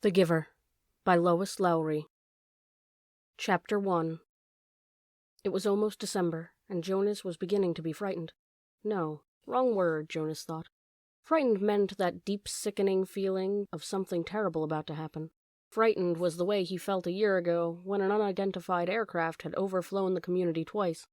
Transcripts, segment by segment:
The Giver by Lois Lowry. Chapter 1. It was almost December, and Jonas was beginning to be frightened. No, wrong word, Jonas thought. Frightened meant that deep, sickening feeling of something terrible about to happen. Frightened was the way he felt a year ago when an unidentified aircraft had overflown the community twice.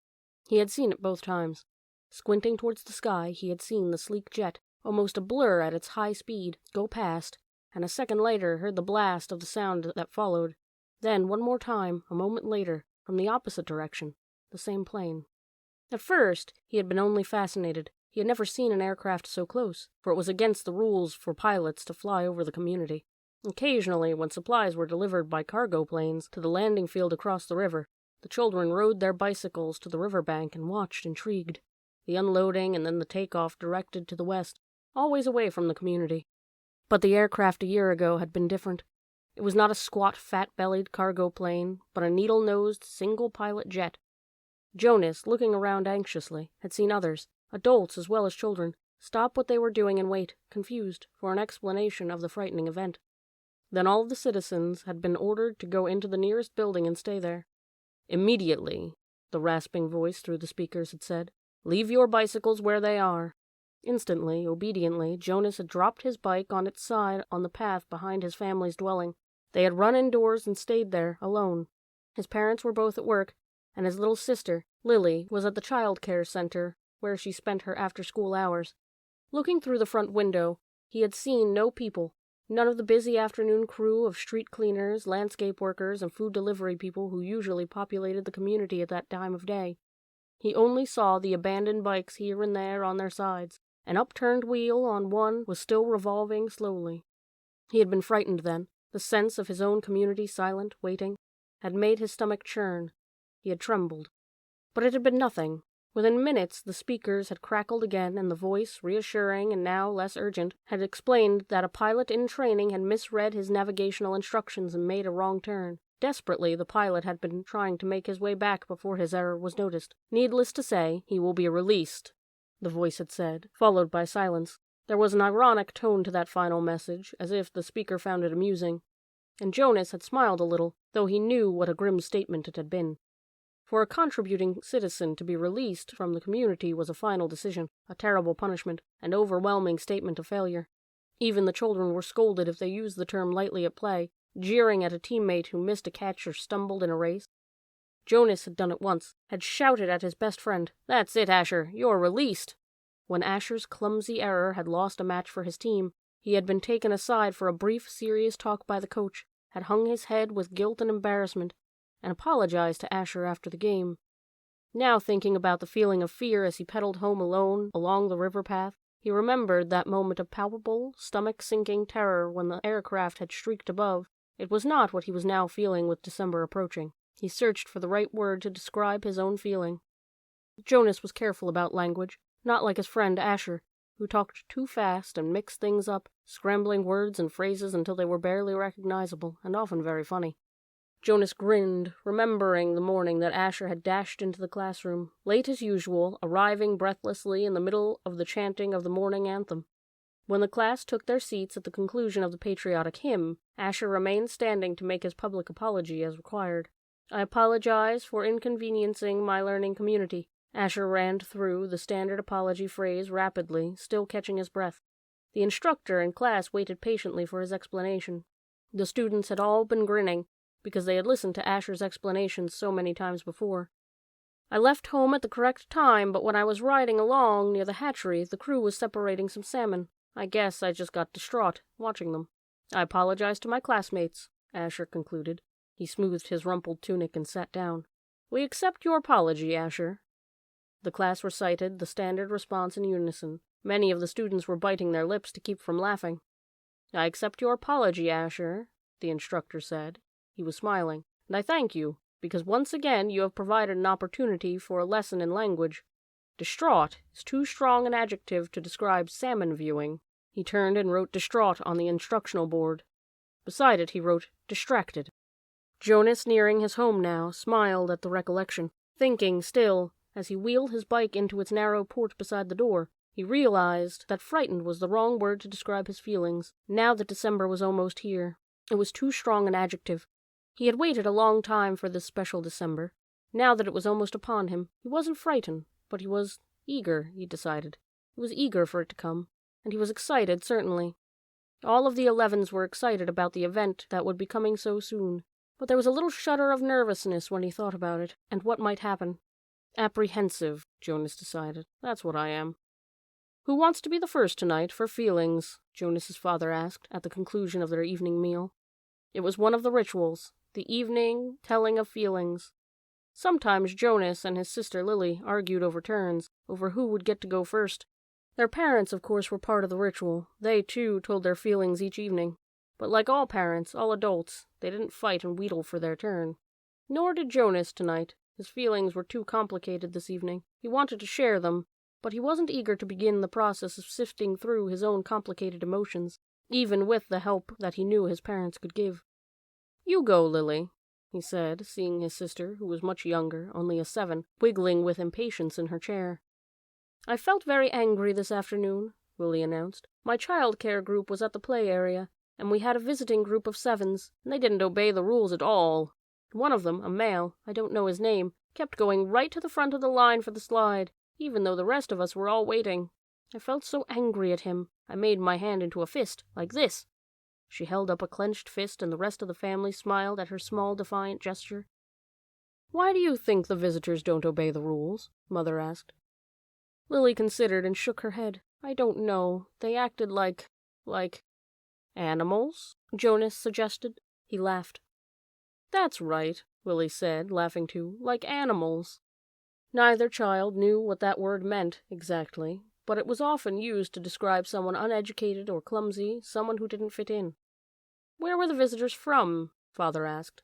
He had seen it both times. Squinting towards the sky, he had seen the sleek jet, almost a blur at its high speed, go past, and a second later heard the blast of the sound that followed. Then, one more time, a moment later, from the opposite direction, the same plane. At first, he had been only fascinated. He had never seen an aircraft so close, for it was against the rules for pilots to fly over the community. Occasionally, when supplies were delivered by cargo planes to the landing field across the river, the children rode their bicycles to the riverbank and watched intrigued. The unloading and then the takeoff directed to the west, always away from the community. But the aircraft a year ago had been different. It was not a squat, fat-bellied cargo plane, but a needle-nosed, single-pilot jet. Jonas, looking around anxiously, had seen others, adults as well as children, stop what they were doing and wait, confused, for an explanation of the frightening event. Then all of the citizens had been ordered to go into the nearest building and stay there. "Immediately," the rasping voice through the speakers had said. "Leave your bicycles where they are." Instantly, obediently, Jonas had dropped his bike on its side on the path behind his family's dwelling. They had run indoors and stayed there, alone. His parents were both at work, and his little sister, Lily, was at the child care center, where she spent her after-school hours. Looking through the front window, he had seen no people, none of the busy afternoon crew of street cleaners, landscape workers, and food delivery people who usually populated the community at that time of day. He only saw the abandoned bikes here and there on their sides. An upturned wheel on one was still revolving slowly. He had been frightened then. The sense of his own community silent, waiting, had made his stomach churn. He had trembled. But it had been nothing. Within minutes the speakers had crackled again, and the voice, reassuring and now less urgent, had explained that a pilot in training had misread his navigational instructions and made a wrong turn. Desperately, the pilot had been trying to make his way back before his error was noticed. "Needless to say, he will be released," the voice had said, followed by silence. There was an ironic tone to that final message, as if the speaker found it amusing. And Jonas had smiled a little, though he knew what a grim statement it had been. For a contributing citizen to be released from the community was a final decision, a terrible punishment, an overwhelming statement of failure. Even the children were scolded if they used the term lightly at play, jeering at a teammate who missed a catch or stumbled in a race. Jonas had done it once, had shouted at his best friend, "That's it, Asher, you're released!" When Asher's clumsy error had lost a match for his team, he had been taken aside for a brief, serious talk by the coach, had hung his head with guilt and embarrassment, and apologized to Asher after the game. Now, thinking about the feeling of fear as he pedaled home alone along the river path, he remembered that moment of palpable, stomach-sinking terror when the aircraft had streaked above. It was not what he was now feeling with December approaching. He searched for the right word to describe his own feeling. Jonas was careful about language, not like his friend Asher, who talked too fast and mixed things up, scrambling words and phrases until they were barely recognizable, and often very funny. Jonas grinned, remembering the morning that Asher had dashed into the classroom, late as usual, arriving breathlessly in the middle of the chanting of the morning anthem. When the class took their seats at the conclusion of the patriotic hymn, Asher remained standing to make his public apology as required. "I apologize for inconveniencing my learning community." Asher ran through the standard apology phrase rapidly, still catching his breath. The instructor in class waited patiently for his explanation. The students had all been grinning, because they had listened to Asher's explanations so many times before. "I left home at the correct time, but when I was riding along near the hatchery, the crew was separating some salmon. I guess I just got distraught, watching them. I apologize to my classmates," Asher concluded. He smoothed his rumpled tunic and sat down. "We accept your apology, Asher." The class recited the standard response in unison. Many of the students were biting their lips to keep from laughing. "I accept your apology, Asher," the instructor said. He was smiling. "And I thank you, because once again you have provided an opportunity for a lesson in language. Distraught is too strong an adjective to describe salmon viewing." He turned and wrote distraught on the instructional board. Beside it he wrote distracted. Jonas, nearing his home now, smiled at the recollection, thinking still, as he wheeled his bike into its narrow port beside the door. He realized that frightened was the wrong word to describe his feelings, now that December was almost here. It was too strong an adjective. He had waited a long time for this special December. Now that it was almost upon him, he wasn't frightened, but he was eager, he decided. He was eager for it to come, and he was excited, certainly. All of the 11s were excited about the event that would be coming so soon, but there was a little shudder of nervousness when he thought about it, and what might happen. Apprehensive, Jonas decided. That's what I am. "Who wants to be the first tonight for feelings?" Jonas's father asked at the conclusion of their evening meal. It was one of the rituals, the evening telling of feelings. Sometimes Jonas and his sister Lily argued over turns, over who would get to go first. Their parents, of course, were part of the ritual. They, too, told their feelings each evening. But like all parents, all adults, they didn't fight and wheedle for their turn. Nor did Jonas tonight. His feelings were too complicated this evening. He wanted to share them, but he wasn't eager to begin the process of sifting through his own complicated emotions, even with the help that he knew his parents could give. "You go, Lily," he said, seeing his sister, who was much younger, only a 7, wiggling with impatience in her chair. "I felt very angry this afternoon," Lily announced. "My child care group was at the play area, and we had a visiting group of 7s, and they didn't obey the rules at all. One of them, a male, I don't know his name, kept going right to the front of the line for the slide, even though the rest of us were all waiting. I felt so angry at him, I made my hand into a fist, like this." She held up a clenched fist, and the rest of the family smiled at her small, defiant gesture. "Why do you think the visitors don't obey the rules?" Mother asked. Lily considered and shook her head. "I don't know. They acted like... "Animals?" Jonas suggested. He laughed. "That's right," Lily said, laughing too. "Like animals." Neither child knew what that word meant, exactly, but it was often used to describe someone uneducated or clumsy, someone who didn't fit in. "Where were the visitors from?" Father asked.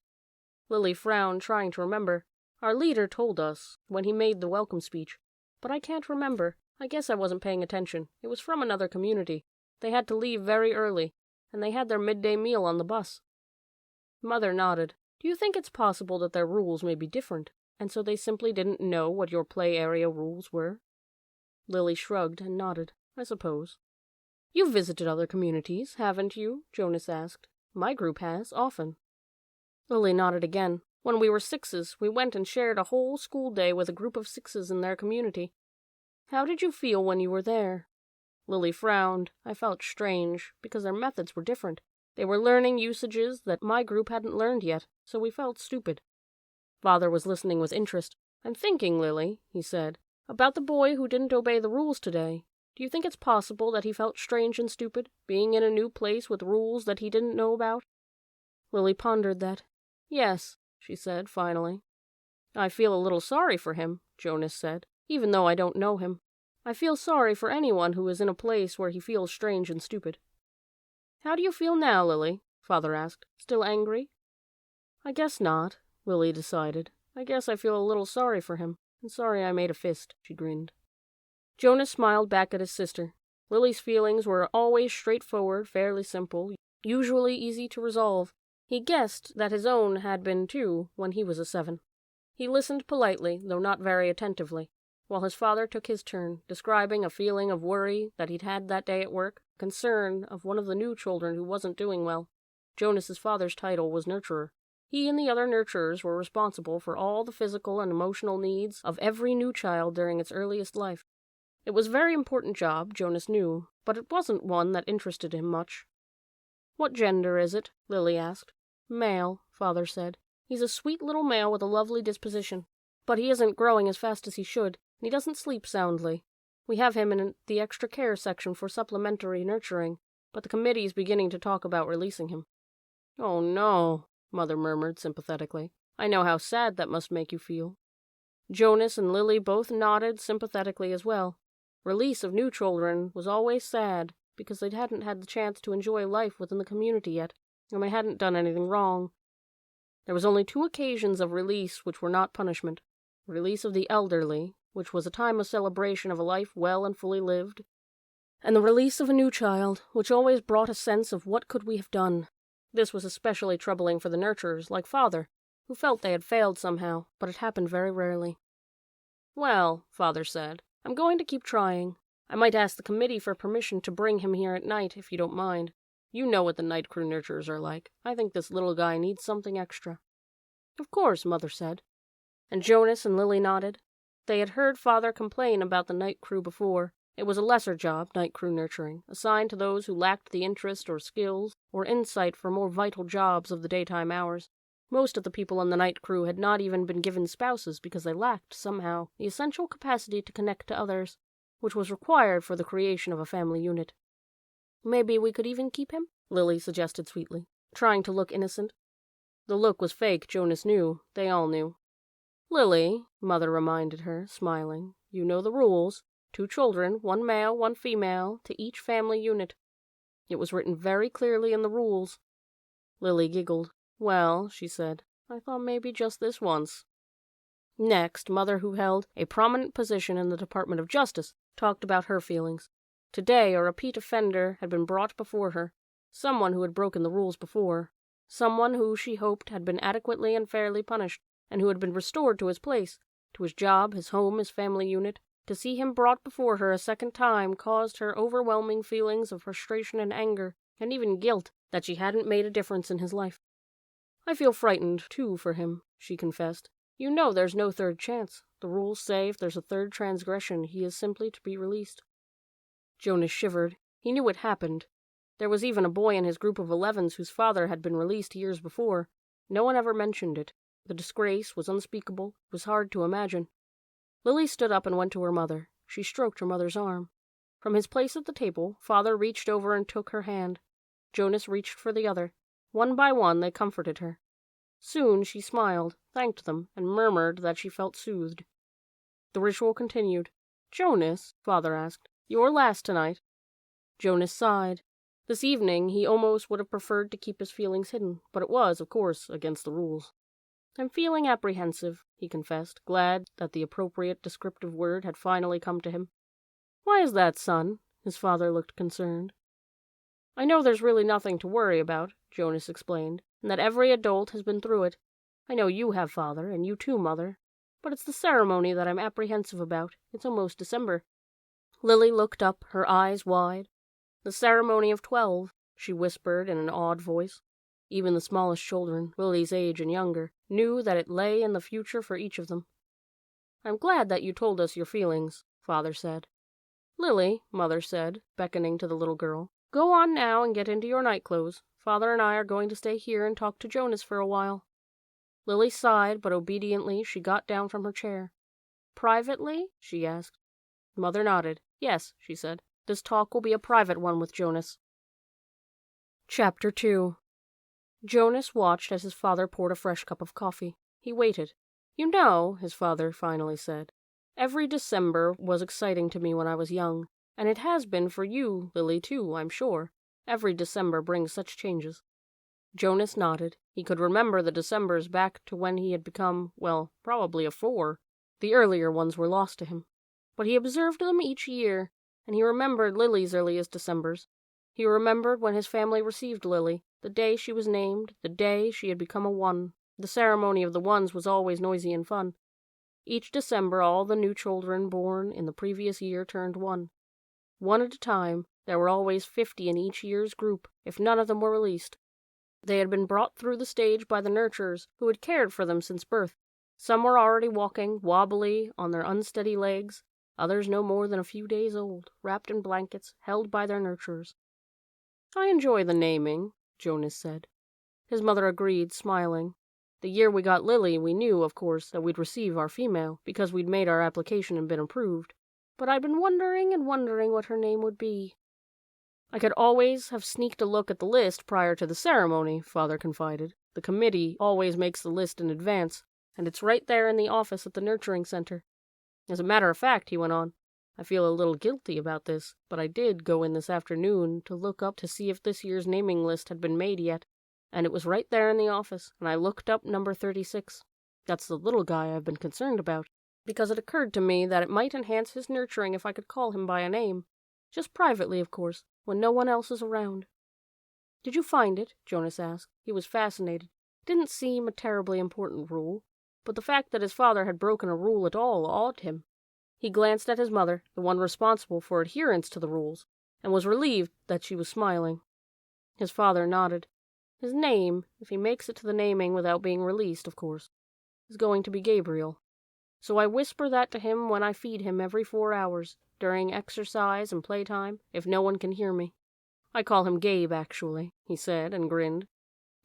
Lily frowned, trying to remember. "Our leader told us, when he made the welcome speech. But I can't remember. I guess I wasn't paying attention. It was from another community. They had to leave very early, and they had their midday meal on the bus." Mother nodded. "Do you think it's possible that their rules may be different, and so they simply didn't know what your play area rules were?" Lily shrugged and nodded. "I suppose." "You've visited other communities, haven't you?" Jonas asked. "My group has, often." Lily nodded again. "When we were 6s, we went and shared a whole school day with a group of 6s in their community." "How did you feel when you were there?" Lily frowned. "I felt strange, because their methods were different. They were learning usages that my group hadn't learned yet, so we felt stupid." Father was listening with interest. "I'm thinking, Lily," he said, "about the boy who didn't obey the rules today. Do you think it's possible that he felt strange and stupid, being in a new place with rules that he didn't know about?" Lily pondered that. "Yes," she said, finally. "I feel a little sorry for him," Jonas said, "even though I don't know him. I feel sorry for anyone who is in a place where he feels strange and stupid." "How do you feel now, Lily?" Father asked. "Still angry?" "I guess not," Lily decided. "I guess I feel a little sorry for him, and sorry I made a fist," she grinned. Jonas smiled back at his sister. Lily's feelings were always straightforward, fairly simple, usually easy to resolve. He guessed that his own had been, too, when he was a 7. He listened politely, though not very attentively, while his father took his turn, describing a feeling of worry that he'd had that day at work, concern of one of the new children who wasn't doing well. Jonas's father's title was nurturer. He and the other nurturers were responsible for all the physical and emotional needs of every new child during its earliest life. It was a very important job, Jonas knew, but it wasn't one that interested him much. "What gender is it?" Lily asked. "Male," Father said. "He's a sweet little male with a lovely disposition. But he isn't growing as fast as he should, and he doesn't sleep soundly. We have him in the extra care section for supplementary nurturing, but the committee is beginning to talk about releasing him." "Oh, no," Mother murmured sympathetically. "I know how sad that must make you feel." Jonas and Lily both nodded sympathetically as well. Release of new children was always sad, because they hadn't had the chance to enjoy life within the community yet, and they hadn't done anything wrong. There was only 2 occasions of release which were not punishment. Release of the elderly, which was a time of celebration of a life well and fully lived, and the release of a new child, which always brought a sense of what could we have done. This was especially troubling for the nurturers, like Father, who felt they had failed somehow, but it happened very rarely. "Well," Father said, "I'm going to keep trying. I might ask the committee for permission to bring him here at night, if you don't mind." You know what the night crew nurturers are like. I think this little guy needs something extra." "Of course," Mother said. And Jonas and Lily nodded. They had heard Father complain about the night crew before. It was a lesser job, night crew nurturing, assigned to those who lacked the interest or skills or insight for more vital jobs of the daytime hours. Most of the people on the night crew had not even been given spouses because they lacked, somehow, the essential capacity to connect to others, which was required for the creation of a family unit. "Maybe we could even keep him?" Lily suggested sweetly, trying to look innocent. The look was fake, Jonas knew. They all knew. "Lily," Mother reminded her, smiling, "you know the rules. 2 children, 1 male, 1 female, to each family unit. It was written very clearly in the rules." Lily giggled. "Well," she said, "I thought maybe just this once." Next, Mother, who held a prominent position in the Department of Justice, talked about her feelings. Today, a repeat offender had been brought before her, someone who had broken the rules before, someone who she hoped had been adequately and fairly punished, and who had been restored to his place, to his job, his home, his family unit. To see him brought before her a second time caused her overwhelming feelings of frustration and anger, and even guilt that she hadn't made a difference in his life. "I feel frightened, too, for him," she confessed. "You know there's no third chance. The rules say if there's a third transgression, he is simply to be released." Jonas shivered. He knew what happened. There was even a boy in his group of 11s whose father had been released years before. No one ever mentioned it. The disgrace was unspeakable. It was hard to imagine. Lily stood up and went to her mother. She stroked her mother's arm. From his place at the table, Father reached over and took her hand. Jonas reached for the other. One by one, they comforted her. Soon she smiled, thanked them, and murmured that she felt soothed. The ritual continued. "Jonas," Father asked, "you're last tonight?" Jonas sighed. This evening, he almost would have preferred to keep his feelings hidden, but it was, of course, against the rules. "I'm feeling apprehensive," he confessed, glad that the appropriate descriptive word had finally come to him. "Why is that, son?" His father looked concerned. "I know there's really nothing to worry about," Jonas explained, "and that every adult has been through it. I know you have, Father, and you too, Mother. But it's the ceremony that I'm apprehensive about. It's almost December." Lily looked up, her eyes wide. "The ceremony of 12, she whispered in an awed voice. Even the smallest children, Lily's age and younger, knew that it lay in the future for each of them. "I'm glad that you told us your feelings," Father said. "Lily," Mother said, beckoning to the little girl, "go on now and get into your night clothes. Father and I are going to stay here and talk to Jonas for a while." Lily sighed, but obediently she got down from her chair. "Privately?" she asked. Mother nodded. "Yes," she said. "This talk will be a private one with Jonas." Chapter 2. Jonas watched as his father poured a fresh cup of coffee. He waited. "You know," his father finally said, "every December was exciting to me when I was young, and it has been for you, Lily, too, I'm sure. Every December brings such changes." Jonas nodded. He could remember the Decembers back to when he had become, well, probably a 4. The earlier ones were lost to him. But he observed them each year, and he remembered Lily's earliest Decembers. He remembered when his family received Lily, the day she was named, the day she had become a 1. The ceremony of the 1s was always noisy and fun. Each December all the new children born in the previous year turned 1. One at a time, there were always 50 in each year's group, if none of them were released. They had been brought through the stage by the nurturers, who had cared for them since birth. Some were already walking, wobbly, on their unsteady legs, others no more than a few days old, wrapped in blankets, held by their nurturers. "I enjoy the naming," Jonas said. His mother agreed, smiling. "The year we got Lily, we knew, of course, that we'd receive our female, because we'd made our application and been approved. But I'd been wondering and wondering what her name would be." "I could always have sneaked a look at the list prior to the ceremony," Father confided. "The committee always makes the list in advance, and it's right there in the office at the nurturing center. As a matter of fact," he went on, "I feel a little guilty about this, but I did go in this afternoon to look up to see if this year's naming list had been made yet, and it was right there in the office, and I looked up number 36. That's the little guy I've been concerned about, because it occurred to me that it might enhance his nurturing if I could call him by a name. Just privately, of course, when no one else is around." "Did you find it?" Jonas asked. He was fascinated. It didn't seem a terribly important rule, but the fact that his father had broken a rule at all awed him. He glanced at his mother, the one responsible for adherence to the rules, and was relieved that she was smiling. His father nodded. His name, if he makes it to the naming without being released, of course, is going to be Gabriel. So I whisper that to him when I feed him every 4 hours, during exercise and playtime, if no one can hear me. I call him Gabe, actually, he said, and grinned.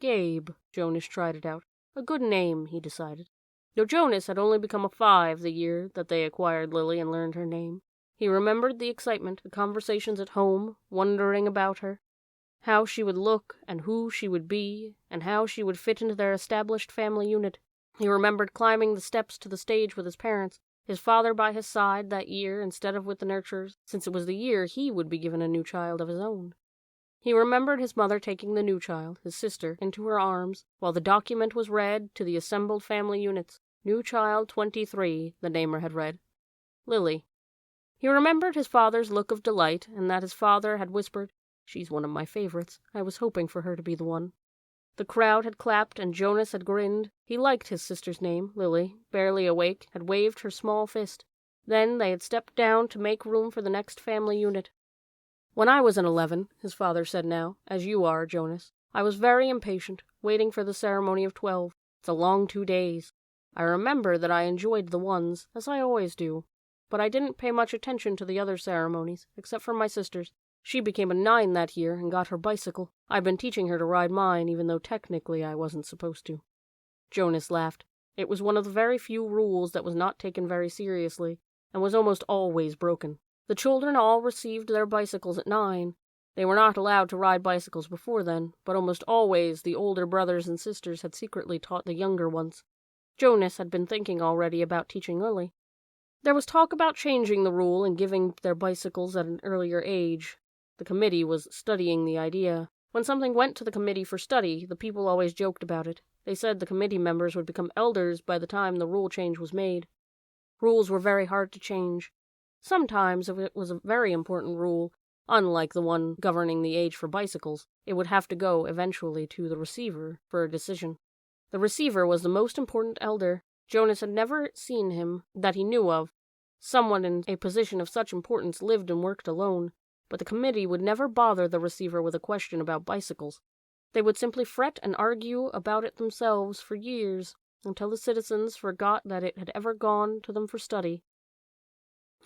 Gabe, Jonas tried it out. A good name, he decided. Though Jonas had only become a 5 the year that they acquired Lily and learned her name. He remembered the excitement, the conversations at home, wondering about her, how she would look and who she would be, and how she would fit into their established family unit. He remembered climbing the steps to the stage with his parents, his father by his side that year instead of with the nurturers, since it was the year he would be given a new child of his own. He remembered his mother taking the new child, his sister, into her arms, while the document was read to the assembled family units. New child 23, the namer had read. Lily. He remembered his father's look of delight, and that his father had whispered, "She's one of my favorites. I was hoping for her to be the one." The crowd had clapped, and Jonas had grinned. He liked his sister's name. Lily, barely awake, had waved her small fist. Then they had stepped down to make room for the next family unit. When I was an 11, his father said now, as you are, Jonas, I was very impatient, waiting for the ceremony of 12. It's a long 2 days. I remember that I enjoyed the ones, as I always do, but I didn't pay much attention to the other ceremonies, except for my sister's. She became a 9 that year and got her bicycle. I've been teaching her to ride mine, even though technically I wasn't supposed to. Jonas laughed. It was one of the very few rules that was not taken very seriously, and was almost always broken. The children all received their bicycles at 9. They were not allowed to ride bicycles before then, but almost always the older brothers and sisters had secretly taught the younger ones. Jonas had been thinking already about teaching Lily. There was talk about changing the rule and giving their bicycles at an earlier age. The committee was studying the idea. When something went to the committee for study, the people always joked about it. They said the committee members would become elders by the time the rule change was made. Rules were very hard to change. Sometimes, if it was a very important rule, unlike the one governing the age for bicycles, it would have to go eventually to the receiver for a decision. The receiver was the most important elder. Jonas had never seen him that he knew of. Someone in a position of such importance lived and worked alone, but the committee would never bother the receiver with a question about bicycles. They would simply fret and argue about it themselves for years, until the citizens forgot that it had ever gone to them for study.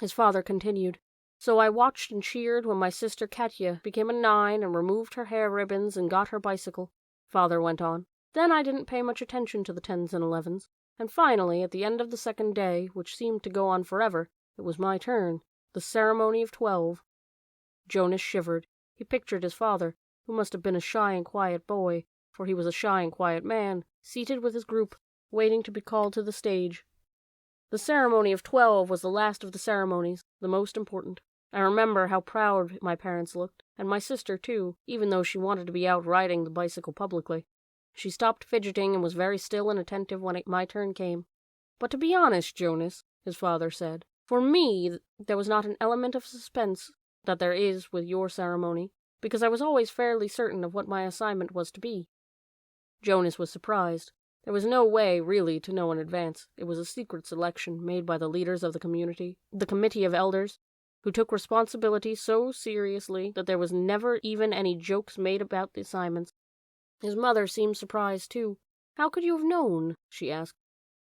His father continued. So I watched and cheered when my sister Katya became a 9 and removed her hair ribbons and got her bicycle. Father went on. Then I didn't pay much attention to the 10s and 11s, and finally, at the end of the second day, which seemed to go on forever, it was my turn, the ceremony of 12. Jonas shivered. He pictured his father, who must have been a shy and quiet boy, for he was a shy and quiet man, seated with his group, waiting to be called to the stage. The ceremony of 12 was the last of the ceremonies, the most important. I remember how proud my parents looked, and my sister too, even though she wanted to be out riding the bicycle publicly. She stopped fidgeting and was very still and attentive when my turn came. But to be honest, Jonas, his father said, for me there was not an element of suspense that there is with your ceremony, because I was always fairly certain of what my assignment was to be. Jonas was surprised. There was no way, really, to know in advance. It was a secret selection made by the leaders of the community, the committee of elders, who took responsibility so seriously that there was never even any jokes made about the assignments. His mother seemed surprised, too. How could you have known? She asked.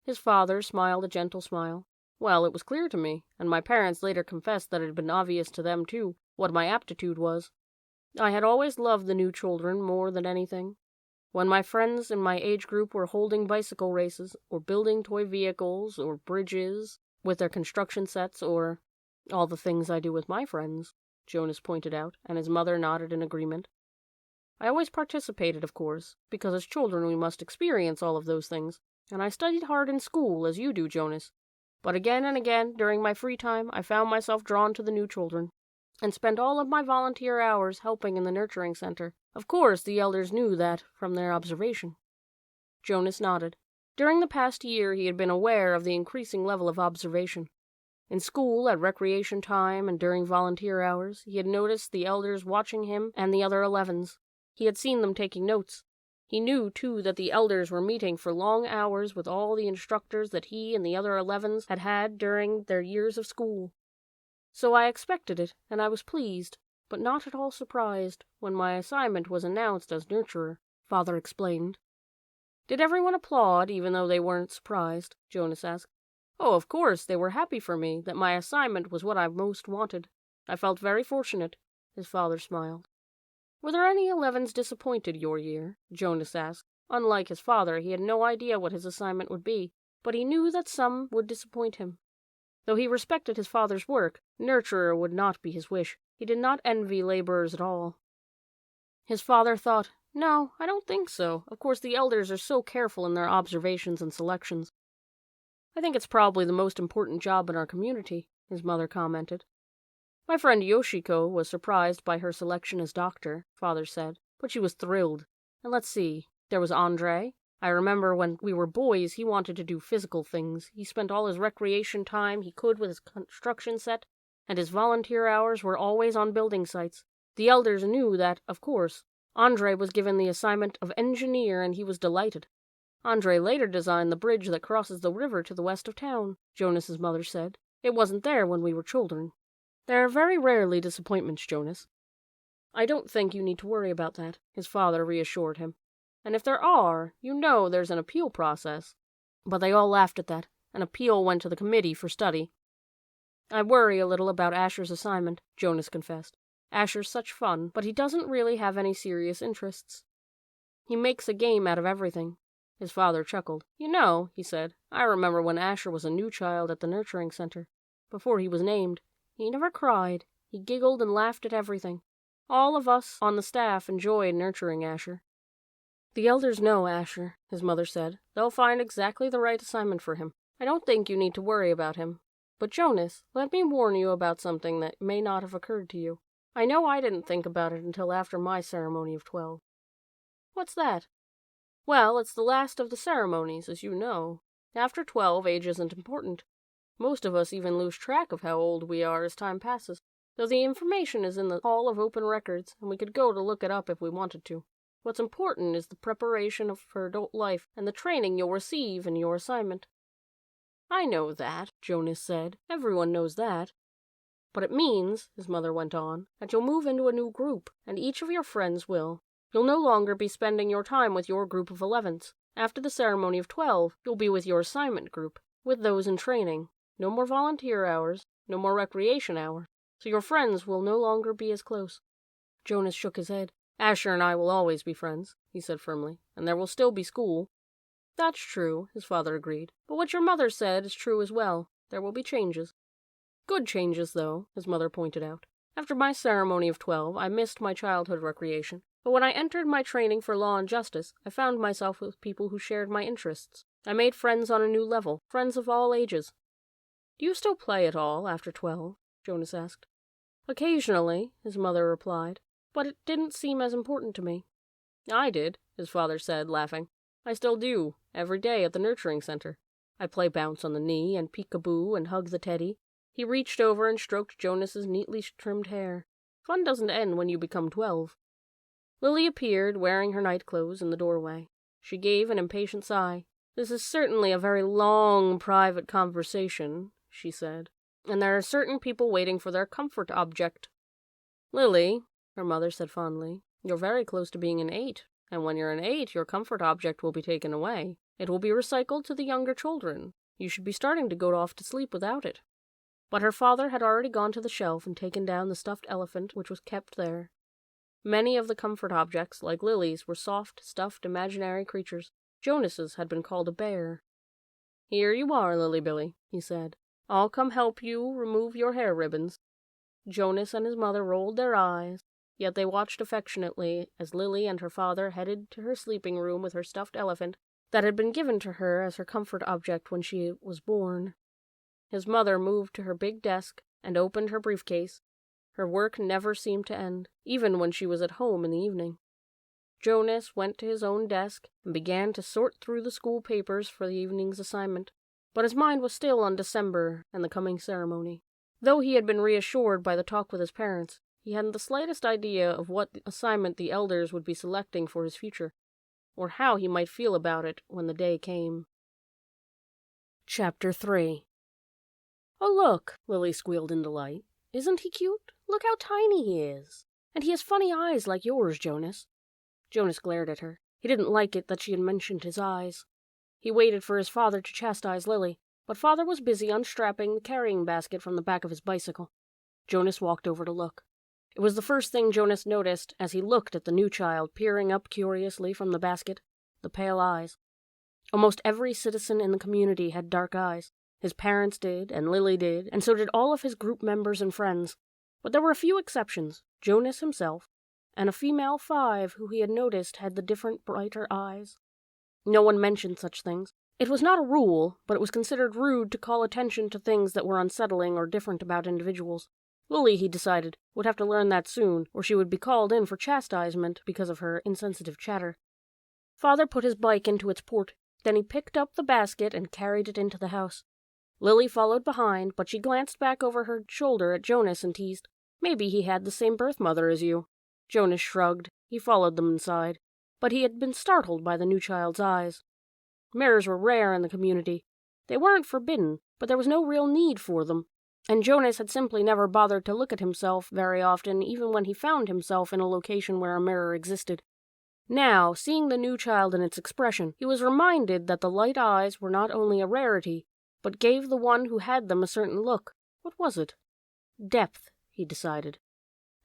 His father smiled a gentle smile. Well, it was clear to me, and my parents later confessed that it had been obvious to them, too, what my aptitude was. I had always loved the new children more than anything. When my friends in my age group were holding bicycle races, or building toy vehicles, or bridges with their construction sets, or all the things I do with my friends, Jonas pointed out, and his mother nodded in agreement. I always participated, of course, because as children we must experience all of those things, and I studied hard in school, as you do, Jonas. But again and again, during my free time, I found myself drawn to the new children, and spent all of my volunteer hours helping in the nurturing center. Of course, the elders knew that from their observation. Jonas nodded. During the past year, he had been aware of the increasing level of observation. In school, at recreation time, and during volunteer hours, he had noticed the elders watching him and the other 11s. He had seen them taking notes. He knew, too, that the elders were meeting for long hours with all the instructors that he and the other 11s had had during their years of school. So I expected it, and I was pleased. but not at all surprised when my assignment was announced as nurturer, Father explained. Did everyone applaud, even though they weren't surprised? Jonas asked. Oh, of course, they were happy for me, that my assignment was what I most wanted. I felt very fortunate, his father smiled. Were there any 11s disappointed your year? Jonas asked. Unlike his father, he had no idea what his assignment would be, but he knew that some would disappoint him. Though he respected his father's work, nurturer would not be his wish. He did not envy laborers at all. His father thought, No, I don't think so. Of course, the elders are so careful in their observations and selections. I think it's probably the most important job in our community, his mother commented. My friend Yoshiko was surprised by her selection as doctor, Father said, but she was thrilled. And let's see, there was Andre. I remember when we were boys, he wanted to do physical things. He spent all his recreation time he could with his construction set, and his volunteer hours were always on building sites. The elders knew that, of course. Andre was given the assignment of engineer, and he was delighted. Andre later designed the bridge that crosses the river to the west of town, Jonas's mother said. It wasn't there when we were children. There are very rarely disappointments, Jonas. I don't think you need to worry about that, his father reassured him. And if there are, you know there's an appeal process. But they all laughed at that. An appeal went to the committee for study. I worry a little about Asher's assignment, Jonas confessed. Asher's such fun, but he doesn't really have any serious interests. He makes a game out of everything. His father chuckled. You know, he said, I remember when Asher was a new child at the nurturing center. Before he was named, he never cried. He giggled and laughed at everything. All of us on the staff enjoyed nurturing Asher. The elders know Asher, his mother said. They'll find exactly the right assignment for him. I don't think you need to worry about him. But Jonas, let me warn you about something that may not have occurred to you. I know I didn't think about it until after my ceremony of 12. What's that? Well, it's the last of the ceremonies, as you know. After 12, age isn't important. Most of us even lose track of how old we are as time passes, though the information is in the Hall of Open Records, and we could go to look it up if we wanted to. What's important is the preparation for adult life and the training you'll receive in your assignment. I know that, Jonas said. Everyone knows that. But it means, his mother went on, that you'll move into a new group, and each of your friends will. You'll no longer be spending your time with your group of 11s. After the ceremony of 12, you'll be with your assignment group, with those in training. No more volunteer hours, no more recreation hours, so your friends will no longer be as close. Jonas shook his head. Asher and I will always be friends, he said firmly, and there will still be school. That's true, his father agreed, but what your mother said is true as well. There will be changes. Good changes, though, his mother pointed out. After my ceremony of 12, I missed my childhood recreation. But when I entered my training for law and justice, I found myself with people who shared my interests. I made friends on a new level, friends of all ages. Do you still play at all after 12? Jonas asked. Occasionally, his mother replied, but it didn't seem as important to me. I did, his father said, laughing. I still do, every day at the nurturing center. I play bounce on the knee and peek-a-boo and hug the teddy. He reached over and stroked Jonas's neatly trimmed hair. Fun doesn't end when you become 12. Lily appeared, wearing her nightclothes, in the doorway. She gave an impatient sigh. This is certainly a very long, private conversation, she said, and there are certain people waiting for their comfort object. Lily, her mother said fondly, you're very close to being an 8, and when you're an 8, your comfort object will be taken away. It will be recycled to the younger children. You should be starting to go off to sleep without it. But her father had already gone to the shelf and taken down the stuffed elephant which was kept there. Many of the comfort objects, like Lily's, were soft, stuffed, imaginary creatures. Jonas's had been called a bear. Here you are, Lily-Billy, he said. I'll come help you remove your hair ribbons. Jonas and his mother rolled their eyes, yet they watched affectionately as Lily and her father headed to her sleeping room with her stuffed elephant that had been given to her as her comfort object when she was born. His mother moved to her big desk and opened her briefcase. Her work never seemed to end, even when she was at home in the evening. Jonas went to his own desk and began to sort through the school papers for the evening's assignment, but his mind was still on December and the coming ceremony. Though he had been reassured by the talk with his parents, he hadn't the slightest idea of what assignment the elders would be selecting for his future, or how he might feel about it when the day came. Chapter 3. Oh, look, Lily squealed in delight. Isn't he cute? Look how tiny he is. And he has funny eyes like yours, Jonas. Jonas glared at her. He didn't like it that she had mentioned his eyes. He waited for his father to chastise Lily, but father was busy unstrapping the carrying basket from the back of his bicycle. Jonas walked over to look. It was the first thing Jonas noticed as he looked at the new child peering up curiously from the basket. The pale eyes. Almost every citizen in the community had dark eyes. His parents did, and Lily did, and so did all of his group members and friends. But there were a few exceptions, Jonas himself, and a female 5 who he had noticed had the different, brighter eyes. No one mentioned such things. It was not a rule, but it was considered rude to call attention to things that were unsettling or different about individuals. Lily, he decided, would have to learn that soon, or she would be called in for chastisement because of her insensitive chatter. Father put his bike into its port. Then he picked up the basket and carried it into the house. Lily followed behind, but she glanced back over her shoulder at Jonas and teased, "Maybe he had the same birth mother as you." Jonas shrugged. He followed them inside, but he had been startled by the new child's eyes. Mirrors were rare in the community. They weren't forbidden, but there was no real need for them, and Jonas had simply never bothered to look at himself very often, even when he found himself in a location where a mirror existed. Now, seeing the new child and its expression, he was reminded that the light eyes were not only a rarity, but gave the one who had them a certain look. What was it? Depth, he decided.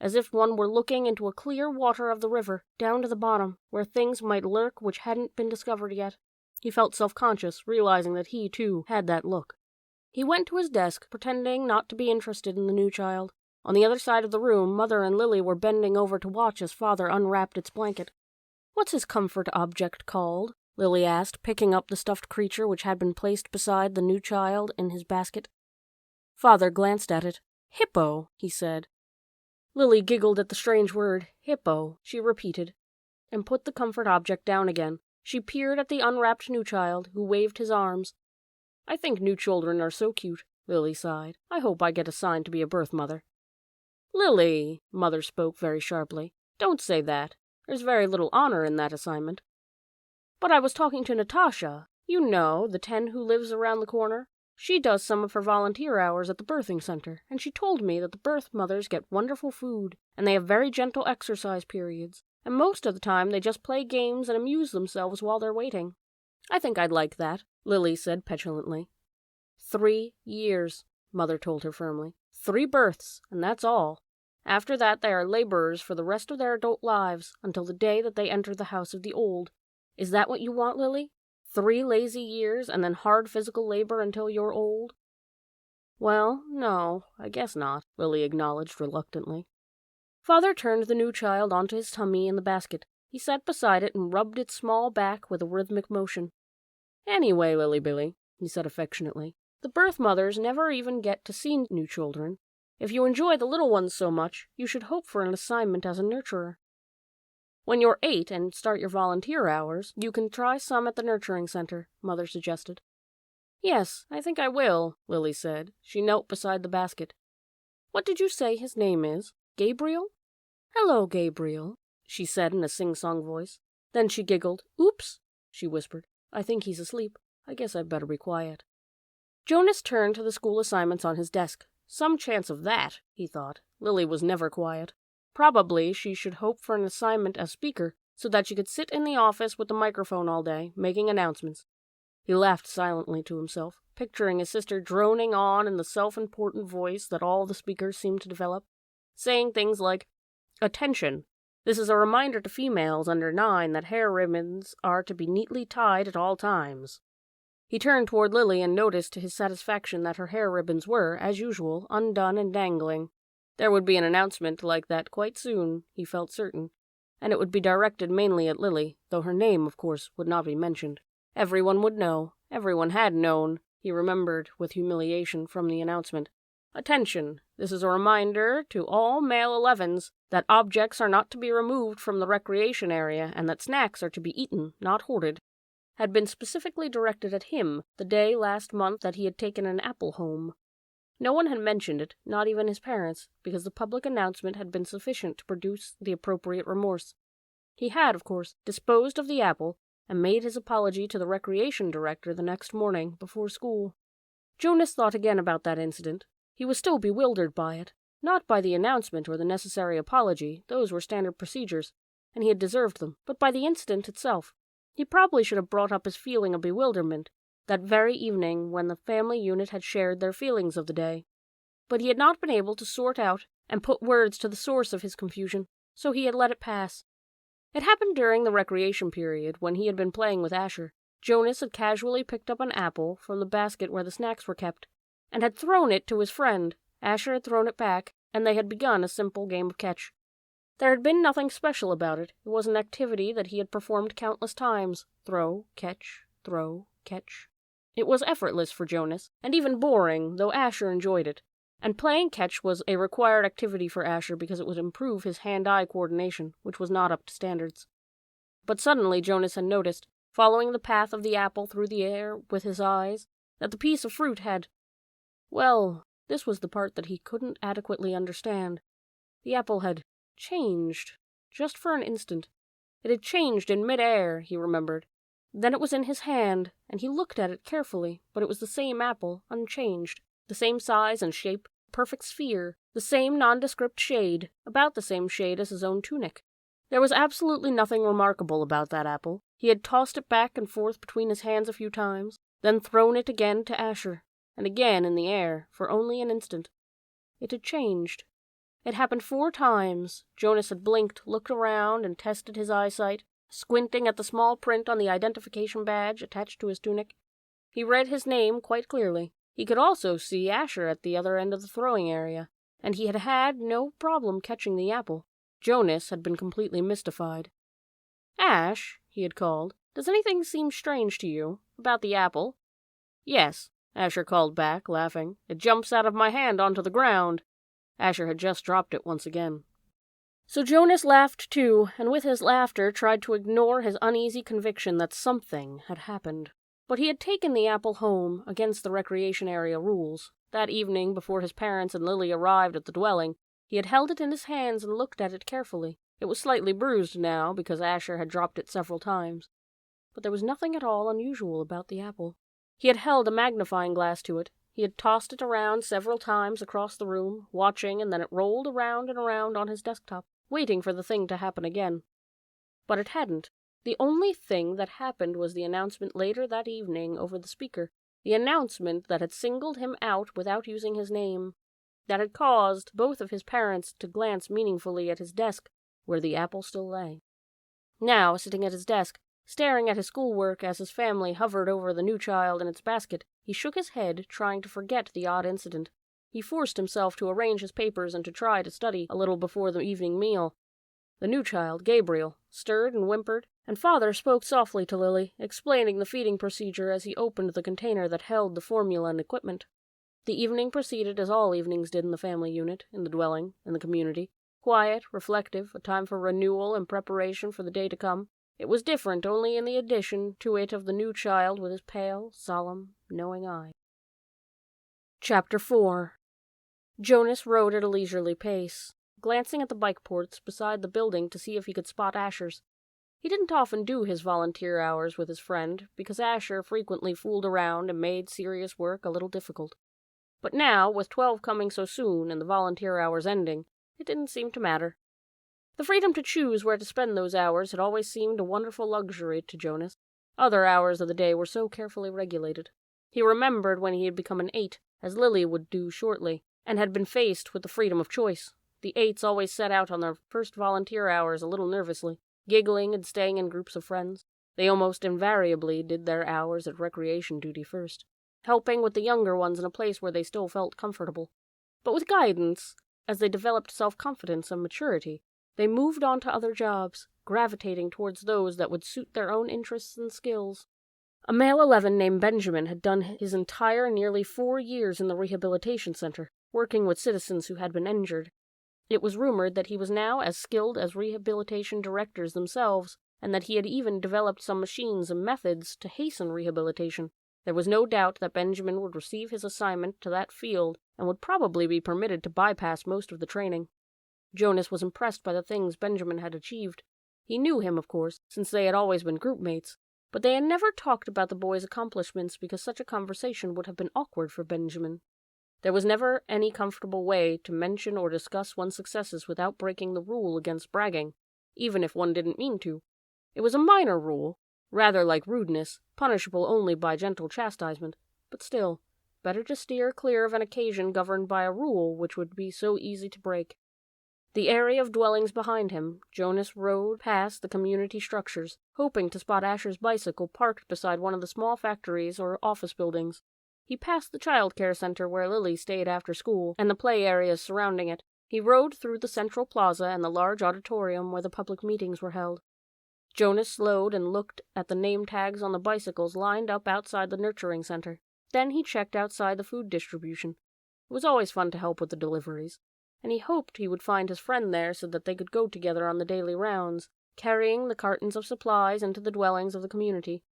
As if one were looking into a clear water of the river, down to the bottom, where things might lurk which hadn't been discovered yet. He felt self-conscious, realizing that he, too, had that look. He went to his desk, pretending not to be interested in the new child. On the other side of the room, Mother and Lily were bending over to watch as Father unwrapped its blanket. "What's his comfort object called?" Lily asked, picking up the stuffed creature which had been placed beside the new child in his basket. Father glanced at it. "Hippo," he said. Lily giggled at the strange word. "Hippo," she repeated, and put the comfort object down again. She peered at the unwrapped new child, who waved his arms. "I think new children are so cute," Lily sighed. "I hope I get assigned to be a birth mother." "Lily," Mother spoke very sharply, "don't say that. There's very little honor in that assignment." "But I was talking to Natasha. You know, the 10 who lives around the corner. She does some of her volunteer hours at the birthing center, and she told me that the birth mothers get wonderful food, and they have very gentle exercise periods, and most of the time they just play games and amuse themselves while they're waiting." "I think I'd like that," Lily said petulantly. 3 years, Mother told her firmly. 3 births, and that's all. After that they are laborers for the rest of their adult lives, until the day that they enter the house of the old. Is that what you want, Lily? 3 lazy years, and then hard physical labor until you're old? "Well, no, I guess not," Lily acknowledged reluctantly. Father turned the new child onto his tummy in the basket. He sat beside it and rubbed its small back with a rhythmic motion. "Anyway, Lily-Billy," he said affectionately, "the birth mothers never even get to see new children. If you enjoy the little ones so much, you should hope for an assignment as a nurturer. When you're 8 and start your volunteer hours, you can try some at the nurturing center," Mother suggested. "Yes, I think I will," Lily said. She knelt beside the basket. "What did you say his name is? Gabriel?" "Hello, Gabriel," she said in a sing-song voice. Then she giggled. "Oops," she whispered. "I think he's asleep. I guess I'd better be quiet." Jonas turned to the school assignments on his desk. Some chance of that, he thought. Lily was never quiet. Probably she should hope for an assignment as speaker, so that she could sit in the office with the microphone all day, making announcements. He laughed silently to himself, picturing his sister droning on in the self-important voice that all the speakers seemed to develop, saying things like, "Attention! This is a reminder to females under 9 that hair ribbons are to be neatly tied at all times." He turned toward Lily and noticed to his satisfaction that her hair ribbons were, as usual, undone and dangling. There would be an announcement like that quite soon, he felt certain, and it would be directed mainly at Lily, though her name, of course, would not be mentioned. Everyone would know. Everyone had known, he remembered with humiliation from the announcement. "Attention! This is a reminder to all male 11s that objects are not to be removed from the recreation area and that snacks are to be eaten, not hoarded." Had been specifically directed at him the day last month that he had taken an apple home. No one had mentioned it, not even his parents, because the public announcement had been sufficient to produce the appropriate remorse. He had, of course, disposed of the apple and made his apology to the recreation director the next morning before school. Jonas thought again about that incident. He was still bewildered by it. Not by the announcement or the necessary apology, those were standard procedures, and he had deserved them, but by the incident itself. He probably should have brought up his feeling of bewilderment that very evening when the family unit had shared their feelings of the day. But he had not been able to sort out and put words to the source of his confusion, so he had let it pass. It happened during the recreation period when he had been playing with Asher. Jonas had casually picked up an apple from the basket where the snacks were kept, and had thrown it to his friend. Asher had thrown it back, and they had begun a simple game of catch. There had been nothing special about it. It was an activity that he had performed countless times. Throw, catch, throw, catch. It was effortless for Jonas, and even boring, though Asher enjoyed it. And playing catch was a required activity for Asher because it would improve his hand-eye coordination, which was not up to standards. But suddenly Jonas had noticed, following the path of the apple through the air with his eyes, that the piece of fruit had... Well, this was the part that he couldn't adequately understand. The apple had changed, just for an instant. It had changed in mid-air, he remembered. Then it was in his hand, and he looked at it carefully, but it was the same apple, unchanged. The same size and shape, perfect sphere, the same nondescript shade, about the same shade as his own tunic. There was absolutely nothing remarkable about that apple. He had tossed it back and forth between his hands a few times, then thrown it again to Asher, and again in the air, for only an instant. It had changed. It happened 4 times. Jonas had blinked, looked around, and tested his eyesight, squinting at the small print on the identification badge attached to his tunic. He read his name quite clearly. He could also see Asher at the other end of the throwing area, and he had had no problem catching the apple. Jonas had been completely mystified. "Ash," he had called, "does anything seem strange to you about the apple?" "Yes," Asher called back, laughing. "It jumps out of my hand onto the ground." Asher had just dropped it once again. So Jonas laughed too, and with his laughter tried to ignore his uneasy conviction that something had happened. But he had taken the apple home, against the recreation area rules. That evening, before his parents and Lily arrived at the dwelling, he had held it in his hands and looked at it carefully. It was slightly bruised now, because Asher had dropped it several times. But there was nothing at all unusual about the apple. He had held a magnifying glass to it. He had tossed it around several times across the room, watching, and then it rolled around and around on his desktop, waiting for the thing to happen again. But it hadn't. The only thing that happened was the announcement later that evening over the speaker, the announcement that had singled him out without using his name, that had caused both of his parents to glance meaningfully at his desk, where the apple still lay. Now, sitting at his desk, staring at his schoolwork as his family hovered over the new child in its basket, he shook his head, trying to forget the odd incident. He forced himself to arrange his papers and to try to study a little before the evening meal. The new child, Gabriel, stirred and whimpered, and Father spoke softly to Lily, explaining the feeding procedure as he opened the container that held the formula and equipment. The evening proceeded as all evenings did in the family unit, in the dwelling, in the community. Quiet, reflective, a time for renewal and preparation for the day to come. It was different only in the addition to it of the new child with his pale, solemn, knowing eye. Chapter 4. Jonas rode at a leisurely pace, glancing at the bike ports beside the building to see if he could spot Asher's. He didn't often do his volunteer hours with his friend, because Asher frequently fooled around and made serious work a little difficult. But now, with 12 coming so soon and the volunteer hours ending, it didn't seem to matter. The freedom to choose where to spend those hours had always seemed a wonderful luxury to Jonas. Other hours of the day were so carefully regulated. He remembered when he had become an 8, as Lily would do shortly, and had been faced with the freedom of choice. The 8s always set out on their first volunteer hours a little nervously, giggling and staying in groups of friends. They almost invariably did their hours at recreation duty first, helping with the younger ones in a place where they still felt comfortable. But with guidance, as they developed self-confidence and maturity, they moved on to other jobs, gravitating towards those that would suit their own interests and skills. A male 11 named Benjamin had done his entire nearly 4 years in the rehabilitation center, working with citizens who had been injured. It was rumored that he was now as skilled as rehabilitation directors themselves, and that he had even developed some machines and methods to hasten rehabilitation. There was no doubt that Benjamin would receive his assignment to that field and would probably be permitted to bypass most of the training. Jonas was impressed by the things Benjamin had achieved. He knew him, of course, since they had always been group mates, but they had never talked about the boy's accomplishments because such a conversation would have been awkward for Benjamin. There was never any comfortable way to mention or discuss one's successes without breaking the rule against bragging, even if one didn't mean to. It was a minor rule, rather like rudeness, punishable only by gentle chastisement, but still, better to steer clear of an occasion governed by a rule which would be so easy to break. The area of dwellings behind him, Jonas rode past the community structures, hoping to spot Asher's bicycle parked beside one of the small factories or office buildings. He passed the child care center where Lily stayed after school, and the play areas surrounding it. He rode through the central plaza and the large auditorium where the public meetings were held. Jonas slowed and looked at the name tags on the bicycles lined up outside the nurturing center. Then he checked outside the food distribution. It was always fun to help with the deliveries, and he hoped he would find his friend there so that they could go together on the daily rounds, carrying the cartons of supplies into the dwellings of the community.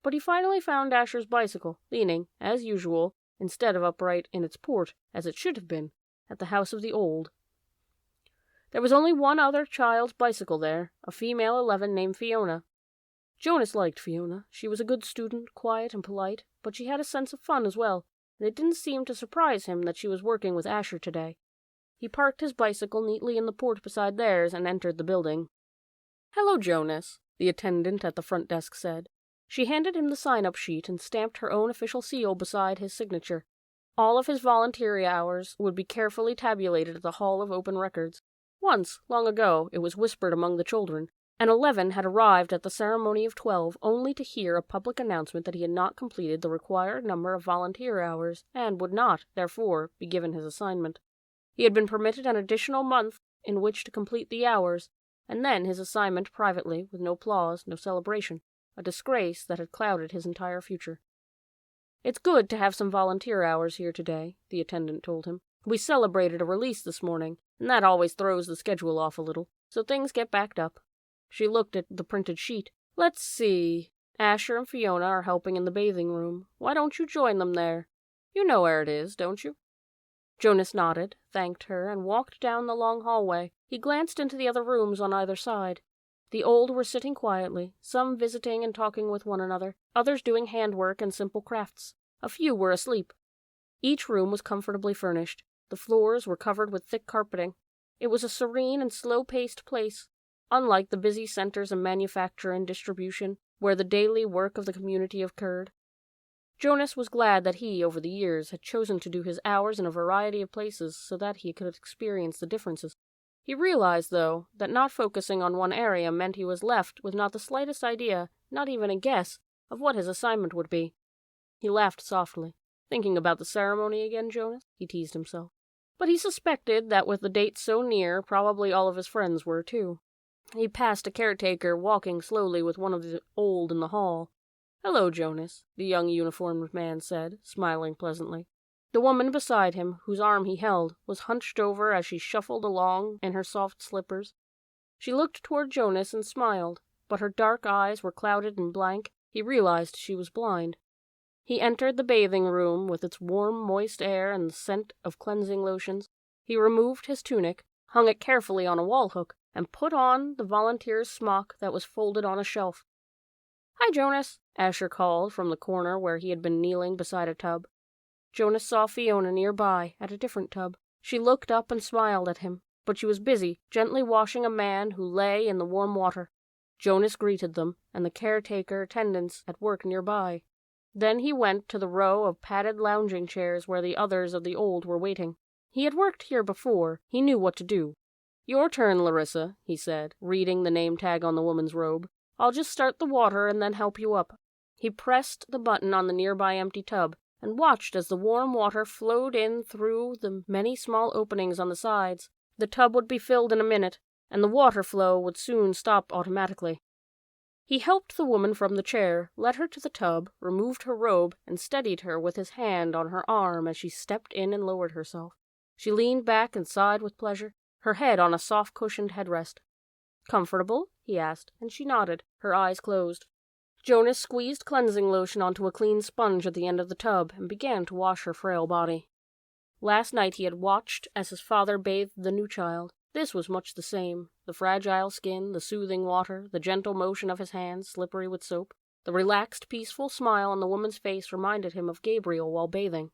But he finally found Asher's bicycle, leaning, as usual, instead of upright in its port, as it should have been, at the house of the old. There was only one other child's bicycle there, a female 11 named Fiona. Jonas liked Fiona. She was a good student, quiet and polite, but she had a sense of fun as well, and it didn't seem to surprise him that she was working with Asher today. He parked his bicycle neatly in the port beside theirs and entered the building. "Hello, Jonas," the attendant at the front desk said. She handed him the sign-up sheet and stamped her own official seal beside his signature. All of his volunteer hours would be carefully tabulated at the Hall of Open Records. Once, long ago, it was whispered among the children, and 11 had arrived at the ceremony of 12 only to hear a public announcement that he had not completed the required number of volunteer hours and would not, therefore, be given his assignment. He had been permitted an additional month in which to complete the hours, and then his assignment privately, with no applause, no celebration, a disgrace that had clouded his entire future. "It's good to have some volunteer hours here today," the attendant told him. "We celebrated a release this morning, and that always throws the schedule off a little, so things get backed up." She looked at the printed sheet. "Let's see. Asher and Fiona are helping in the bathing room. Why don't you join them there? You know where it is, don't you?" Jonas nodded, thanked her, and walked down the long hallway. He glanced into the other rooms on either side. The old were sitting quietly, some visiting and talking with one another, others doing handwork and simple crafts. A few were asleep. Each room was comfortably furnished. The floors were covered with thick carpeting. It was a serene and slow-paced place, unlike the busy centers of manufacture and distribution, where the daily work of the community occurred. Jonas was glad that he, over the years, had chosen to do his hours in a variety of places so that he could experience the differences. He realized, though, that not focusing on one area meant he was left with not the slightest idea, not even a guess, of what his assignment would be. He laughed softly. "Thinking about the ceremony again, Jonas?" he teased himself. But he suspected that with the date so near, probably all of his friends were, too. He passed a caretaker walking slowly with one of the old in the hall. "Hello, Jonas," the young uniformed man said, smiling pleasantly. The woman beside him, whose arm he held, was hunched over as she shuffled along in her soft slippers. She looked toward Jonas and smiled, but her dark eyes were clouded and blank. He realized she was blind. He entered the bathing room with its warm, moist air and the scent of cleansing lotions. He removed his tunic, hung it carefully on a wall hook, and put on the volunteer's smock that was folded on a shelf. "Hi, Jonas," Asher called from the corner where he had been kneeling beside a tub. Jonas saw Fiona nearby, at a different tub. She looked up and smiled at him, but she was busy, gently washing a man who lay in the warm water. Jonas greeted them, and the caretaker attendants at work nearby. Then he went to the row of padded lounging chairs where the others of the old were waiting. He had worked here before. He knew what to do. "Your turn, Larissa," he said, reading the name tag on the woman's robe. "I'll just start the water and then help you up." He pressed the button on the nearby empty tub and watched as the warm water flowed in through the many small openings on the sides. The tub would be filled in a minute, and the water flow would soon stop automatically. He helped the woman from the chair, led her to the tub, removed her robe, and steadied her with his hand on her arm as she stepped in and lowered herself. She leaned back and sighed with pleasure, her head on a soft cushioned headrest. "Comfortable?" he asked, and she nodded, her eyes closed. Jonas squeezed cleansing lotion onto a clean sponge at the end of the tub and began to wash her frail body. Last night he had watched as his father bathed the new child. This was much the same. The fragile skin, the soothing water, the gentle motion of his hands, slippery with soap. The relaxed, peaceful smile on the woman's face reminded him of Gabriel while bathing.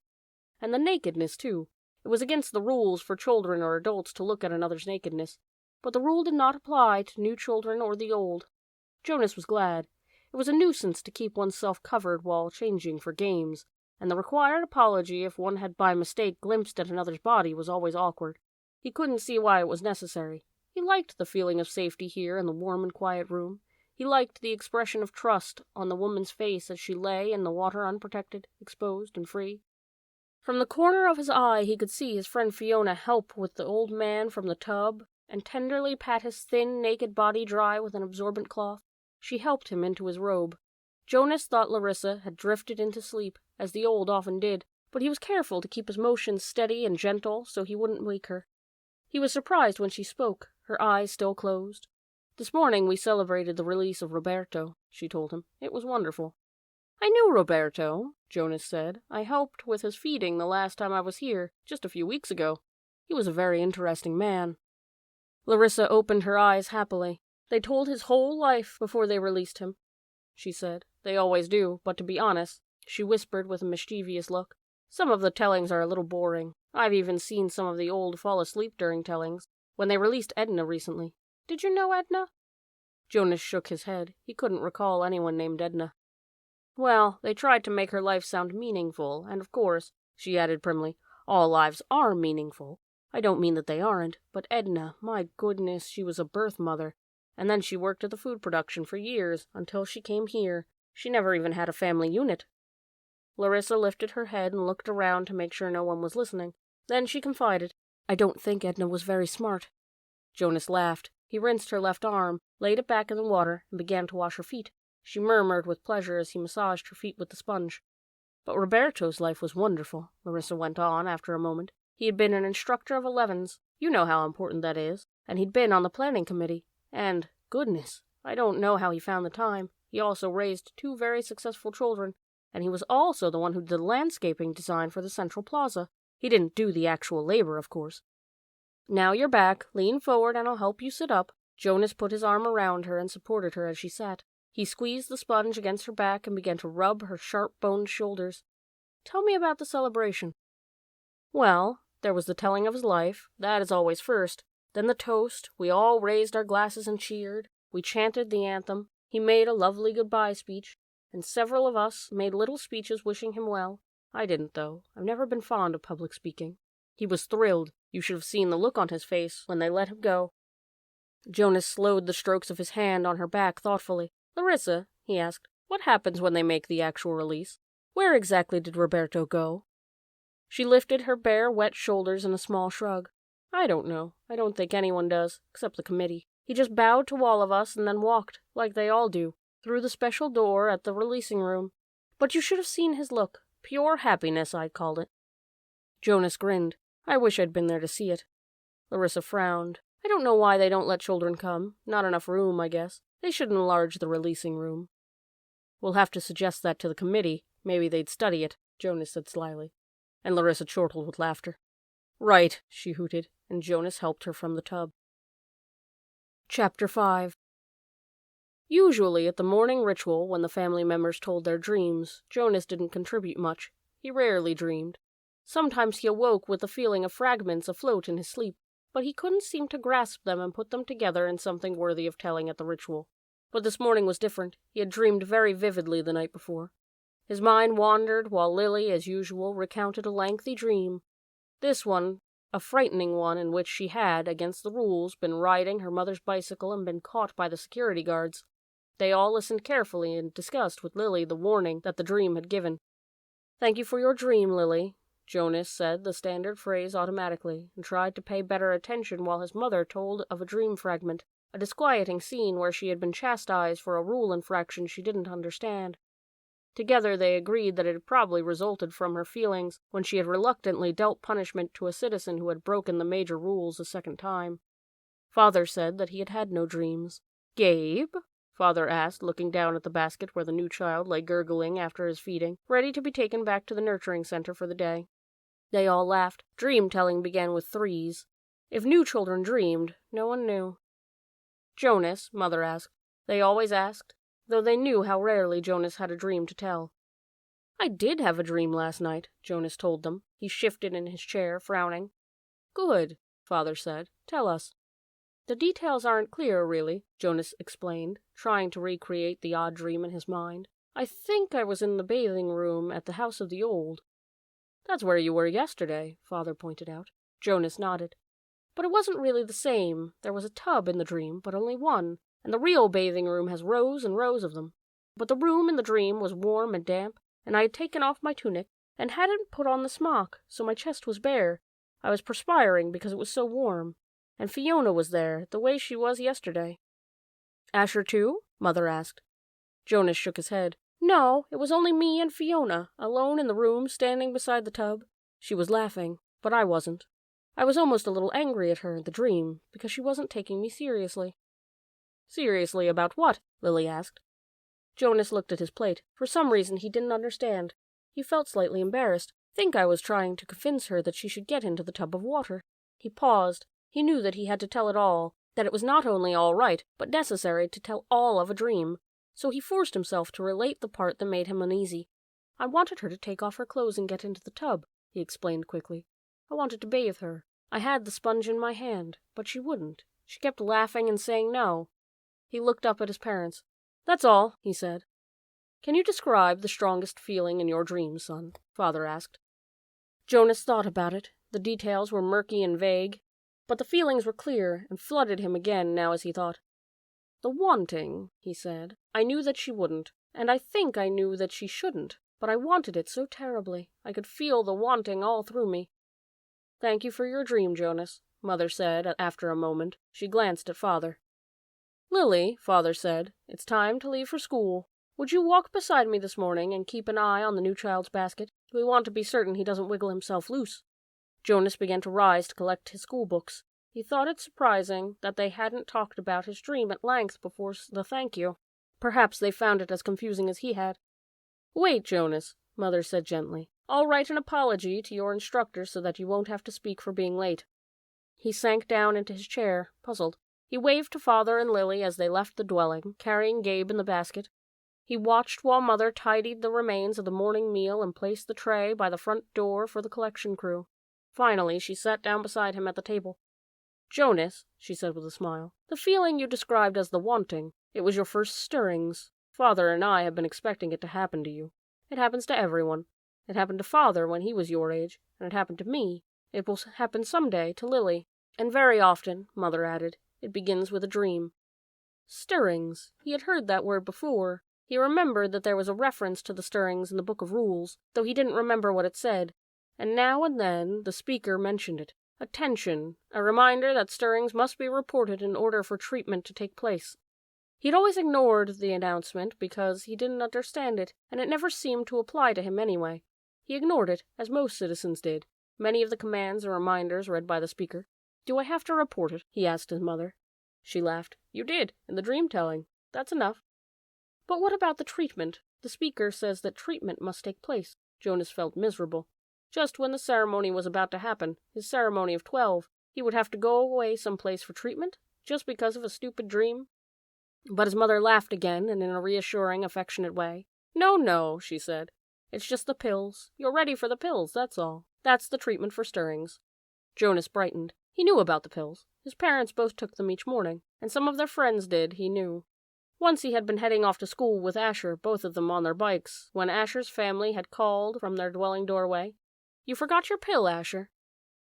and the nakedness, too. It was against the rules for children or adults to look at another's nakedness, but the rule did not apply to new children or the old. Jonas was glad. It was a nuisance to keep oneself covered while changing for games, and the required apology if one had by mistake glimpsed at another's body was always awkward. He couldn't see why it was necessary. He liked the feeling of safety here in the warm and quiet room. He liked the expression of trust on the woman's face as she lay in the water unprotected, exposed, and free. From the corner of his eye he could see his friend Fiona help with the old man from the tub and tenderly pat his thin, naked body dry with an absorbent cloth. She helped him into his robe. Jonas thought Larissa had drifted into sleep, as the old often did, but he was careful to keep his motions steady and gentle so he wouldn't wake her. He was surprised when she spoke, her eyes still closed. "This morning we celebrated the release of Roberto," she told him. "It was wonderful." "I knew Roberto," Jonas said. "I helped with his feeding the last time I was here, just a few weeks ago. He was a very interesting man." Larissa opened her eyes happily. "They told his whole life before they released him," she said. "They always do, but to be honest," she whispered with a mischievous look, "some of the tellings are a little boring. I've even seen some of the old fall asleep during tellings, when they released Edna recently. Did you know Edna?" Jonas shook his head. He couldn't recall anyone named Edna. "Well, they tried to make her life sound meaningful, and of course," she added primly, "all lives are meaningful. I don't mean that they aren't, but Edna, my goodness, she was a birth mother, and then she worked at the food production for years, until she came here. She never even had a family unit." Larissa lifted her head and looked around to make sure no one was listening. Then she confided, "I don't think Edna was very smart." Jonas laughed. He rinsed her left arm, laid it back in the water, and began to wash her feet. She murmured with pleasure as he massaged her feet with the sponge. "But Roberto's life was wonderful," Larissa went on after a moment. "He had been an instructor of 11s. You know how important that is. And he'd been on the planning committee. And, goodness, I don't know how he found the time. He also raised 2 very successful children, and he was also the one who did the landscaping design for the Central Plaza. He didn't do the actual labor, of course. Now you're back. Lean forward and I'll help you sit up." Jonas put his arm around her and supported her as she sat. He squeezed the sponge against her back and began to rub her sharp-boned shoulders. "Tell me about the celebration." "Well, there was the telling of his life. That is always first. Then the toast. We all raised our glasses and cheered. We chanted the anthem. He made a lovely goodbye speech, and several of us made little speeches wishing him well. I didn't, though. I've never been fond of public speaking. He was thrilled. You should have seen the look on his face when they let him go." Jonas slowed the strokes of his hand on her back thoughtfully. "Larissa," he asked, "what happens when they make the actual release? Where exactly did Roberto go?" She lifted her bare, wet shoulders in a small shrug. "I don't know. I don't think anyone does, except the committee. He just bowed to all of us and then walked, like they all do, through the special door at the releasing room. But you should have seen his look. Pure happiness, I'd call it." Jonas grinned. "I wish I'd been there to see it." Larissa frowned. "I don't know why they don't let children come. Not enough room, I guess. They should enlarge the releasing room." "We'll have to suggest that to the committee. Maybe they'd study it," Jonas said slyly. And Larissa chortled with laughter. "Right," she hooted, and Jonas helped her from the tub. Chapter 5. Usually at the morning ritual, when the family members told their dreams, Jonas didn't contribute much. He rarely dreamed. Sometimes he awoke with the feeling of fragments afloat in his sleep, but he couldn't seem to grasp them and put them together in something worthy of telling at the ritual. But this morning was different. He had dreamed very vividly the night before. His mind wandered while Lily, as usual, recounted a lengthy dream. This one, a frightening one in which she had, against the rules, been riding her mother's bicycle and been caught by the security guards. They all listened carefully and discussed with Lily the warning that the dream had given. "Thank you for your dream, Lily," Jonas said the standard phrase automatically, and tried to pay better attention while his mother told of a dream fragment, a disquieting scene where she had been chastised for a rule infraction she didn't understand. Together they agreed that it had probably resulted from her feelings when she had reluctantly dealt punishment to a citizen who had broken the major rules a second time. Father said that he had had no dreams. "Gabe?" Father asked, looking down at the basket where the new child lay gurgling after his feeding, ready to be taken back to the nurturing center for the day. They all laughed. Dream-telling began with 3s. If new children dreamed, no one knew. "Jonas?" Mother asked. They always asked, though they knew how rarely Jonas had a dream to tell. I did have a dream last night, Jonas told them. He shifted in his chair, frowning. Good, Father said. Tell us. The details aren't clear, really, Jonas explained, trying to recreate the odd dream in his mind. I think I was in the bathing room at the house of the old. That's where you were yesterday, Father pointed out. Jonas nodded. But it wasn't really the same. There was a tub in the dream, but only one, and the real bathing room has rows and rows of them. But the room in the dream was warm and damp, and I had taken off my tunic and hadn't put on the smock, so my chest was bare. I was perspiring because it was so warm. And Fiona was there, the way she was yesterday. Asher too? Mother asked. Jonas shook his head. No, it was only me and Fiona, alone in the room, standing beside the tub. She was laughing, but I wasn't. I was almost a little angry at her in the dream, because she wasn't taking me seriously. Seriously about what? Lily asked. Jonas looked at his plate. For some reason he didn't understand. He felt slightly embarrassed. Think I was trying to convince her that she should get into the tub of water. He paused. He knew that he had to tell it all, that it was not only all right, but necessary to tell all of a dream. So he forced himself to relate the part that made him uneasy. I wanted her to take off her clothes and get into the tub, he explained quickly. I wanted to bathe her. I had the sponge in my hand, but she wouldn't. She kept laughing and saying no. He looked up at his parents. That's all, he said. Can you describe the strongest feeling in your dream, son? Father asked. Jonas thought about it. The details were murky and vague, but the feelings were clear and flooded him again now as he thought. The wanting, he said. I knew that she wouldn't, and I think I knew that she shouldn't, but I wanted it so terribly. I could feel the wanting all through me. Thank you for your dream, Jonas, Mother said after a moment. She glanced at Father. Lily, Father said, it's time to leave for school. Would you walk beside me this morning and keep an eye on the new child's basket? We want to be certain he doesn't wiggle himself loose. Jonas began to rise to collect his school books. He thought it surprising that they hadn't talked about his dream at length before the thank you. Perhaps they found it as confusing as he had. Wait, Jonas, Mother said gently. I'll write an apology to your instructor so that you won't have to speak for being late. He sank down into his chair, puzzled. He waved to Father and Lily as they left the dwelling, carrying Gabe in the basket. He watched while Mother tidied the remains of the morning meal and placed the tray by the front door for the collection crew. Finally, she sat down beside him at the table. Jonas, she said with a smile, the feeling you described as the wanting, it was your first stirrings. Father and I have been expecting it to happen to you. It happens to everyone. It happened to Father when he was your age, and it happened to me. It will happen someday to Lily. And very often, Mother added, it begins with a dream. Stirrings. He had heard that word before. He remembered that there was a reference to the stirrings in the Book of Rules, though he didn't remember what it said. And now and then the speaker mentioned it. Attention, a reminder that stirrings must be reported in order for treatment to take place. He'd always ignored the announcement because he didn't understand it, and it never seemed to apply to him anyway. He ignored it, as most citizens did. Many of the commands and reminders read by the speaker. Do I have to report it? He asked his mother. She laughed. You did, in the dream telling. That's enough. But what about the treatment? The speaker says that treatment must take place. Jonas felt miserable. Just when the ceremony was about to happen, his ceremony of 12, he would have to go away someplace for treatment, just because of a stupid dream? But his mother laughed again, and in a reassuring, affectionate way. No, no, she said. It's just the pills. You're ready for the pills, that's all. That's the treatment for stirrings. Jonas brightened. He knew about the pills. His parents both took them each morning, and some of their friends did, he knew. Once he had been heading off to school with Asher, both of them on their bikes, when Asher's family had called from their dwelling doorway. You forgot your pill, Asher.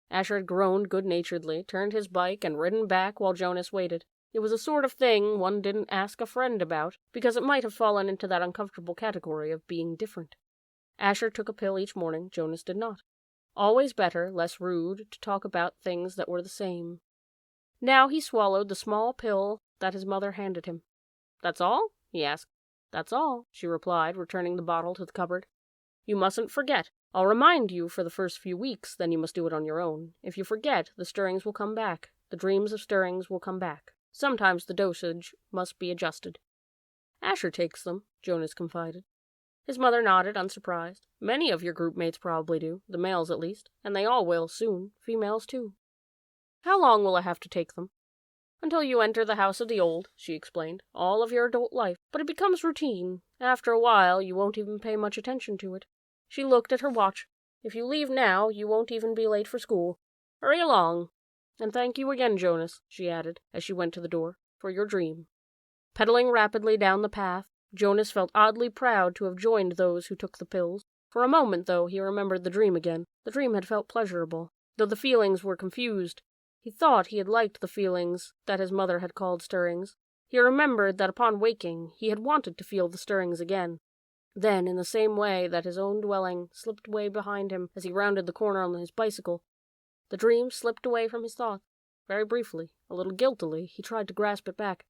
Asher had groaned good-naturedly, turned his bike, and ridden back while Jonas waited. It was a sort of thing one didn't ask a friend about, because it might have fallen into that uncomfortable category of being different. Asher took a pill each morning, Jonas did not. Always better, less rude, to talk about things that were the same. Now he swallowed the small pill that his mother handed him. That's all? He asked. That's all, she replied, returning the bottle to the cupboard. You mustn't forget. I'll remind you for the first few weeks, then you must do it on your own. If you forget, the stirrings will come back. The dreams of stirrings will come back. Sometimes the dosage must be adjusted. Asher takes them, Jonas confided. His mother nodded, unsurprised. Many of your group mates probably do, the males at least, and they all will soon, females too. How long will I have to take them? Until you enter the house of the old, she explained, all of your adult life, but it becomes routine. After a while, you won't even pay much attention to it. She looked at her watch. "If you leave now, you won't even be late for school. Hurry along. And thank you again, Jonas," she added, as she went to the door, "for your dream." Pedaling rapidly down the path, Jonas felt oddly proud to have joined those who took the pills. For a moment, though, he remembered the dream again. The dream had felt pleasurable, though the feelings were confused. He thought he had liked the feelings that his mother had called stirrings. He remembered that upon waking, he had wanted to feel the stirrings again. Then, in the same way that his own dwelling slipped away behind him as he rounded the corner on his bicycle, the dream slipped away from his thoughts. Very briefly, a little guiltily, he tried to grasp it back,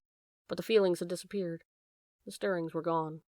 but the feelings had disappeared. The stirrings were gone.